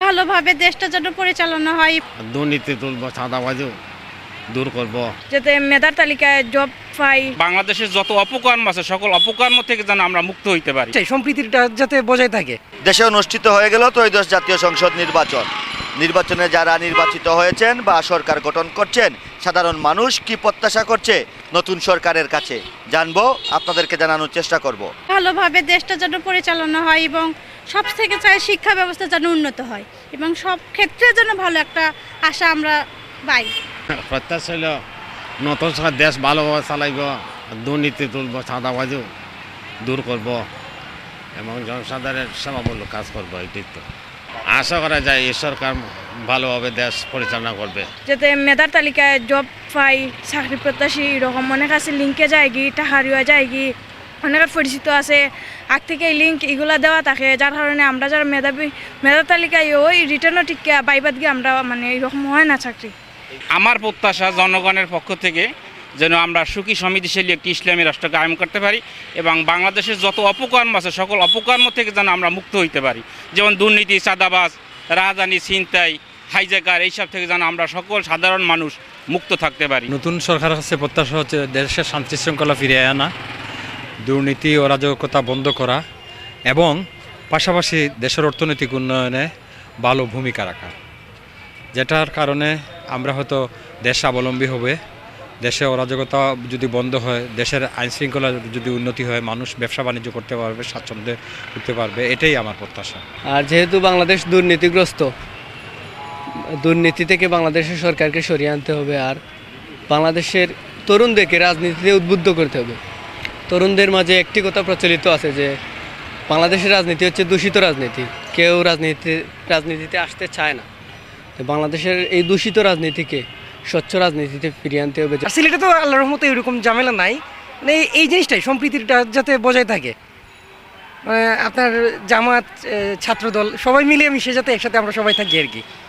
ভালোভাবে দেশটা যেন পরিচালনা হয়, দুর্নীতি তুলব, চাঁদাবাজিও দূর করব। যাতে মেধার তালিকায় জব পাই। বাংলাদেশের যত অপকর্ম আছে সকল অপকর্ম থেকে যেন আমরা মুক্ত হইতে পারি। সম্প্রীতিটা যাতে বজায় থাকে। দেশে অনুষ্ঠিত হয়ে গেল ত্রয়োদশ জাতীয় সংসদ নির্বাচন। নির্বাচনে যারা নির্বাচিত হয়েছেন বা সরকার গঠন করছেন, সাধারণ মানুষ কি প্রত্যাশা করছে নতুন সরকারের কাছে জানবো, আপনাদেরকে জানানোর চেষ্টা করব। ভালোভাবে দেশটা যেন পরিচালনা হয় এবং সব থেকে চাই শিক্ষা ব্যবস্থা যেন উন্নত হয় এবং সব ক্ষেত্রে যেন ভালো একটা আশা আমরা পাই। প্রত্যাশা হলো নতুন সরকার দেশ ভালোভাবে চালাইব, দুর্নীতি তুলব, চাঁদাবাজিও দূর করব এবং জনসাধারণের সেবামূলক কাজ করবো। এটাই তো আশা করা যায় এই সরকার ভালোভাবে দেশ পরিচালনা করবে। যাতে মেধার তালিকায় জব পাই, চাকরি প্রত্যাশী এরকম অনেক আছে, লিঙ্কে যায় গি, টাকারিও যায় গি, অনেকের পরিচিত আছে আগ থেকে এই লিঙ্ক এগুলা দেওয়া থাকে, যার কারণে আমরা যারা মেধার তালিকায় ওই রিটার্নও ঠিক বাইবাদ গিয়ে আমরা মানে এরকম হয় না চাকরি। আমার প্রত্যাশা জনগণের পক্ষ থেকে যেন আমরা সুখী সমৃদ্ধিশালী একটি ইসলামী রাষ্ট্র কায়েম করতে পারি এবং বাংলাদেশের যত অপকর্ম আছে সকল অপকর্ম থেকে যেন আমরা মুক্ত হইতে পারি। যেমন দুর্নীতি, চাঁদাবাজ, রাজধানী, ছিনতাই, হাইজ্যাকার, এইসব থেকে যেন আমরা সকল সাধারণ মানুষ মুক্ত থাকতে পারি। নতুন সরকারের কাছে প্রত্যাশা হচ্ছে দেশের শান্তি শৃঙ্খলা ফিরিয়ে আনা, দুর্নীতি অরাজকতা বন্ধ করা এবং পাশাপাশি দেশের অর্থনৈতিক উন্নয়নে ভালো ভূমিকা রাখা, যেটার কারণে আমরা হয়তো দেশ স্বাবলম্বী হবে। দেশে অরাজকতা যদি বন্ধ হয়, দেশের আইনশৃঙ্খলা যদি উন্নতি হয়, মানুষ ব্যবসা বাণিজ্য করতে পারবে, স্বাচ্ছন্দ্যে করতে পারবে, এটাই আমার প্রত্যাশা। আর যেহেতু বাংলাদেশ দুর্নীতিগ্রস্ত, দুর্নীতি থেকে বাংলাদেশের সরকারকে সরিয়ে আনতে হবে। আর বাংলাদেশের তরুণদেরকে রাজনীতিতে উদ্বুদ্ধ করতে হবে। তরুণদের মাঝে একটি কথা প্রচলিত আছে যে বাংলাদেশের রাজনীতি হচ্ছে দূষিত রাজনীতি, কেউ রাজনীতিতে আসতে চায় না। তো বাংলাদেশের এই দূষিত রাজনীতিকে স্বচ্ছ রাজনীতিতে ফিরিয়ে আনতে হবে। আর সিলেটে তো আল্লাহর রহমতে এরকম ঝামেলা নাই, মানে এই জিনিসটাই সম্প্রীতিটা যাতে বজায় থাকে। আপনার জামাত, ছাত্রদল সবাই মিলে মিশে যাতে একসাথে আমরা সবাই থাকি আর কি।